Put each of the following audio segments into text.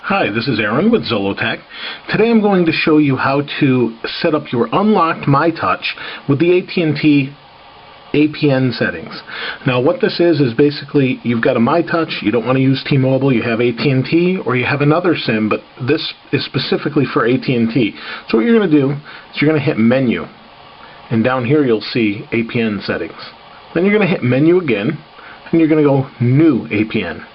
Hi, this is Aaron with Zollotech. Today I'm going to show you how to set up your unlocked MyTouch with the AT&T APN settings. Now what this is basically you've got a MyTouch, you don't want to use T-Mobile, you have AT&T, or you have another SIM, but this is specifically for AT&T. So what you're going to do is you're going to hit Menu, and down here you'll see APN settings. Then you're going to hit Menu again, and you're going to go New APN.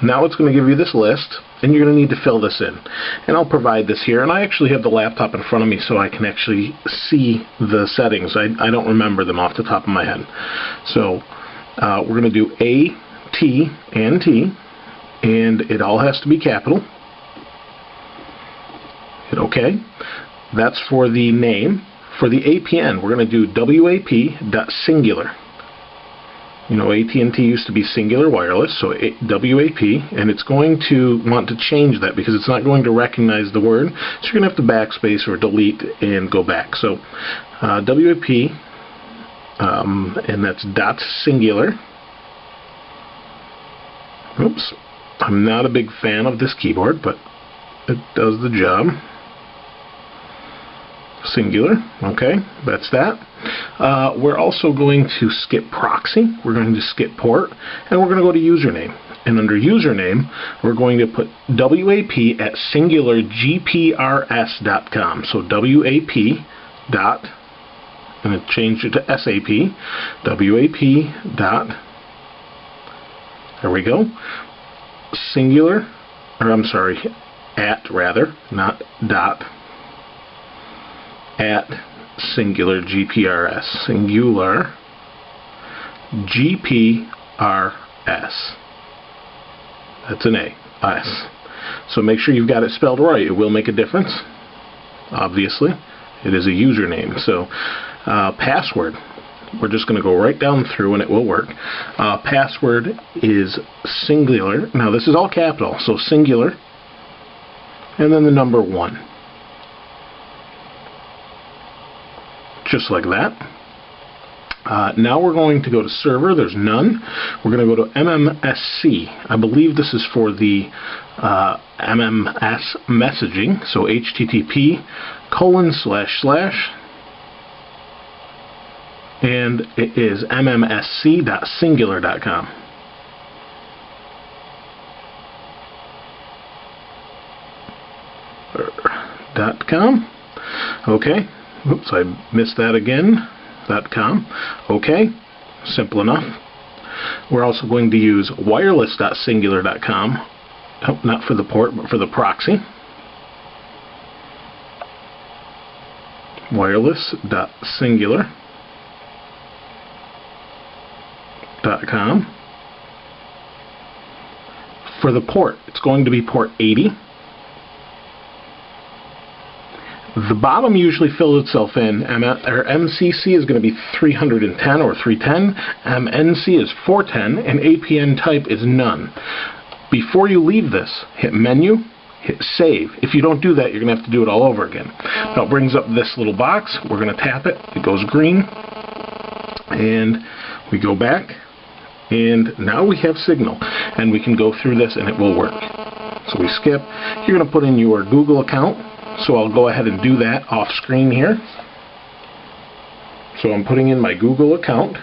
Now it's going to give you this list, and you're going to need to fill this in. And I'll provide this here, and I actually have the laptop in front of me so I can actually see the settings. I don't remember them off the top of my head. So we're going to do A, T, and T, and it all has to be capital. Hit OK. That's for the name. For the APN, we're going to do WAP.singular. You know, AT&T used to be Singular Wireless, so WAP, and it's going to want to change that because it's not going to recognize the word, so you're going to have to backspace or delete and go back. So WAP, and that's .singular. Oops, I'm not a big fan of this keyboard, but it does the job. Singular, okay, that's that. We're also going to skip proxy, we're going to skip port, and we're going to go to username. And under username, we're going to put WAP at singulargprs.com. So WAP dot, and it changed it to SAP, WAP dot, there we go, singular, or I'm sorry, at rather, not dot, at singular GPRS, singular GPRS. That's an A, S. So make sure you've got it spelled right. It will make a difference. Obviously, it is a username. So password, we're just going to go right down through and it will work. Password is singular. Now this is all capital, so singular, and then the number 1. Just like that. Now we're going to go to server. There's none. We're going to go to MMSC. I believe this is for the MMS messaging. So HTTP:// and it is mmsc.singular.com. .com. Okay. Oops, I missed that again. .com. Okay, simple enough. We're also going to use wireless.singular.com. Oh, not for the port, but for the proxy. Wireless.singular.com. For the port, it's going to be port 80. The bottom usually fills itself in. MCC is going to be 310 or 310. MNC is 410, and APN type is none. Before you leave this, hit Menu, hit Save. If you don't do that, you're going to have to do it all over again. Now it brings up this little box. We're going to tap it. It goes green, and we go back, and now we have signal, and we can go through this, and it will work. So we skip. You're going to put in your Google account. So I'll go ahead and do that off screen here. So I'm putting in my Google account,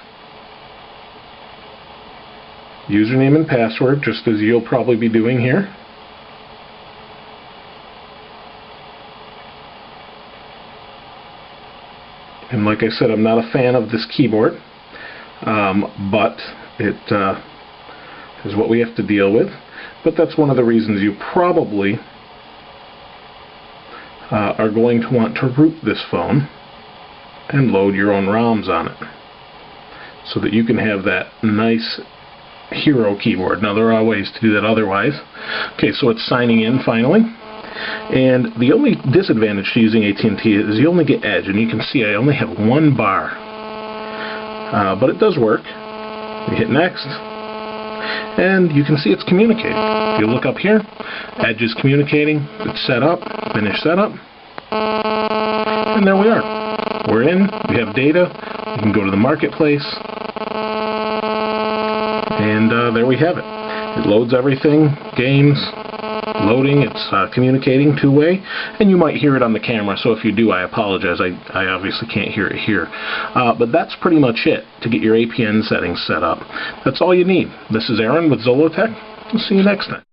username and password, just as you'll probably be doing here. And like I said, I'm not a fan of this keyboard, but it is what we have to deal with. But that's one of the reasons you probably are going to want to root this phone and load your own ROMs on it so that you can have that nice hero keyboard. Now there are ways to do that otherwise. Okay, so it's signing in finally, and the only disadvantage to using AT&T is you only get Edge, and you can see I only have 1 bar, but it does work. We hit next, and you can see it's communicating. If you look up here, Edge is communicating, it's set up, finish setup, and there we are. We're in, we have data, we can go to the marketplace, And there we have it. It loads everything, games, loading, it's communicating two-way, and you might hear it on the camera, so if you do, I apologize. I obviously can't hear it here. But that's pretty much it to get your APN settings set up. That's all you need. This is Aaron with Zollotech. We'll see you next time.